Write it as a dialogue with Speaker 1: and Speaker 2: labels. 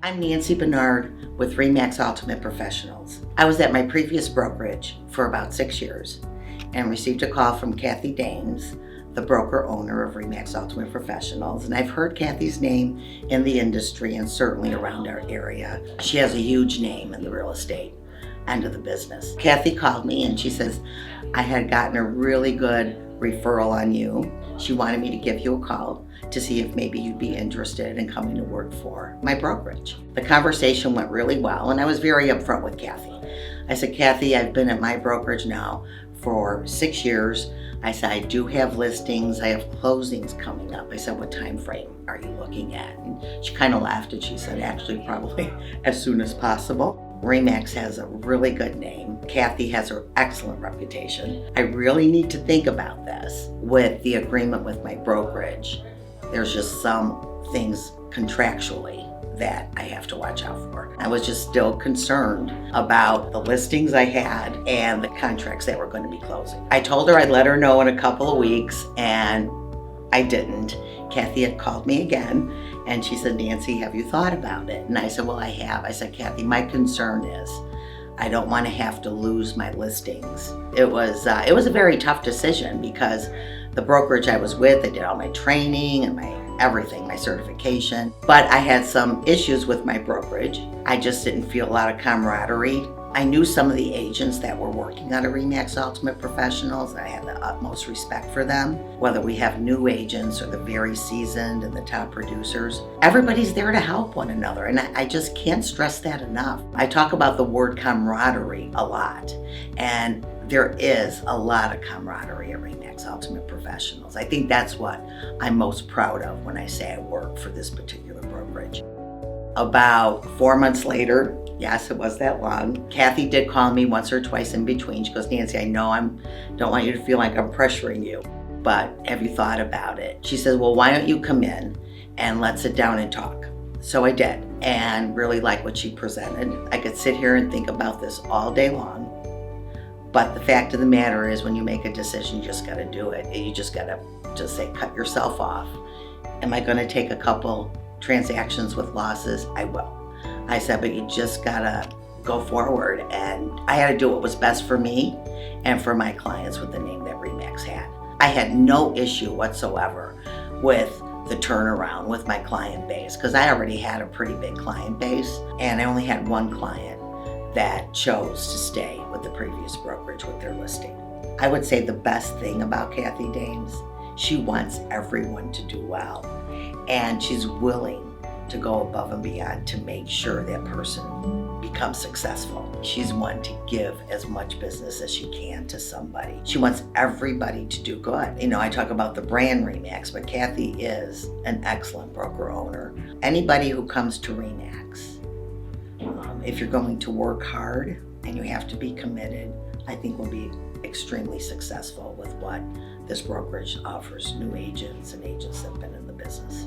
Speaker 1: I'm Nancy Benard with RE/MAX Ultimate Professionals. I was at my previous brokerage for about 6 years and received a call from Kathy Dames, the broker owner of RE/MAX Ultimate Professionals. And I've heard Kathy's name in the industry and certainly around our area. She has a huge name in the real estate end of the business. Kathy called me and she says, I had gotten a really good referral on you. She wanted me to give you a call to see if maybe you'd be interested in coming to work for my brokerage. The conversation went really well and I was very upfront with Kathy. I said, Kathy, I've been at my brokerage now for 6 years. I said, I do have listings, I have closings coming up. I said, what time frame are you looking at? And she kind of laughed and she said, actually probably as soon as possible. RE/MAX has a really good name. Kathy has an excellent reputation. I really need to think about this with the agreement with my brokerage. There's just some things contractually that I have to watch out for. I was just still concerned about the listings I had and the contracts that were going to be closing. I told her I'd let her know in a couple of weeks and I didn't. Kathy had called me again and she said, Nancy, have you thought about it? And I said, well, I have. I said, Kathy, my concern is I don't want to have to lose my listings. It was a very tough decision because the brokerage I was with, they did all my training and my everything, my certification. But I had some issues with my brokerage. I just didn't feel a lot of camaraderie. I knew some of the agents that were working on RE/MAX Ultimate Professionals. I had the utmost respect for them. Whether we have new agents or the very seasoned and the top producers, everybody's there to help one another. And I just can't stress that enough. I talk about the word camaraderie a lot. And there is a lot of camaraderie at RE/MAX Ultimate Professionals. I think that's what I'm most proud of when I say I work for this particular brokerage. About 4 months later, yes, it was that long, Kathy did call me once or twice in between. She goes, Nancy, I know don't want you to feel like I'm pressuring you, but have you thought about it? She says, well, why don't you come in and let's sit down and talk? So I did, and really like what she presented. I could sit here and think about this all day long, but the fact of the matter is when you make a decision, you just gotta do it. You just gotta just say, cut yourself off. Am I gonna take a couple transactions with losses? I will. I said, but you just gotta go forward. And I had to do what was best for me and for my clients with the name that RE/MAX had. I had no issue whatsoever with the turnaround with my client base because I already had a pretty big client base and I only had one client that chose to stay with the previous brokerage with their listing. I would say the best thing about Kathy Dames, she wants everyone to do well and she's willing to go above and beyond to make sure that person becomes successful. She's one to give as much business as she can to somebody. She wants everybody to do good. You know, I talk about the brand RE/MAX, but Kathy is an excellent broker owner. Anybody who comes to RE/MAX, if you're going to work hard and you have to be committed, I think will be extremely successful with what this brokerage offers new agents and agents that have been in the business.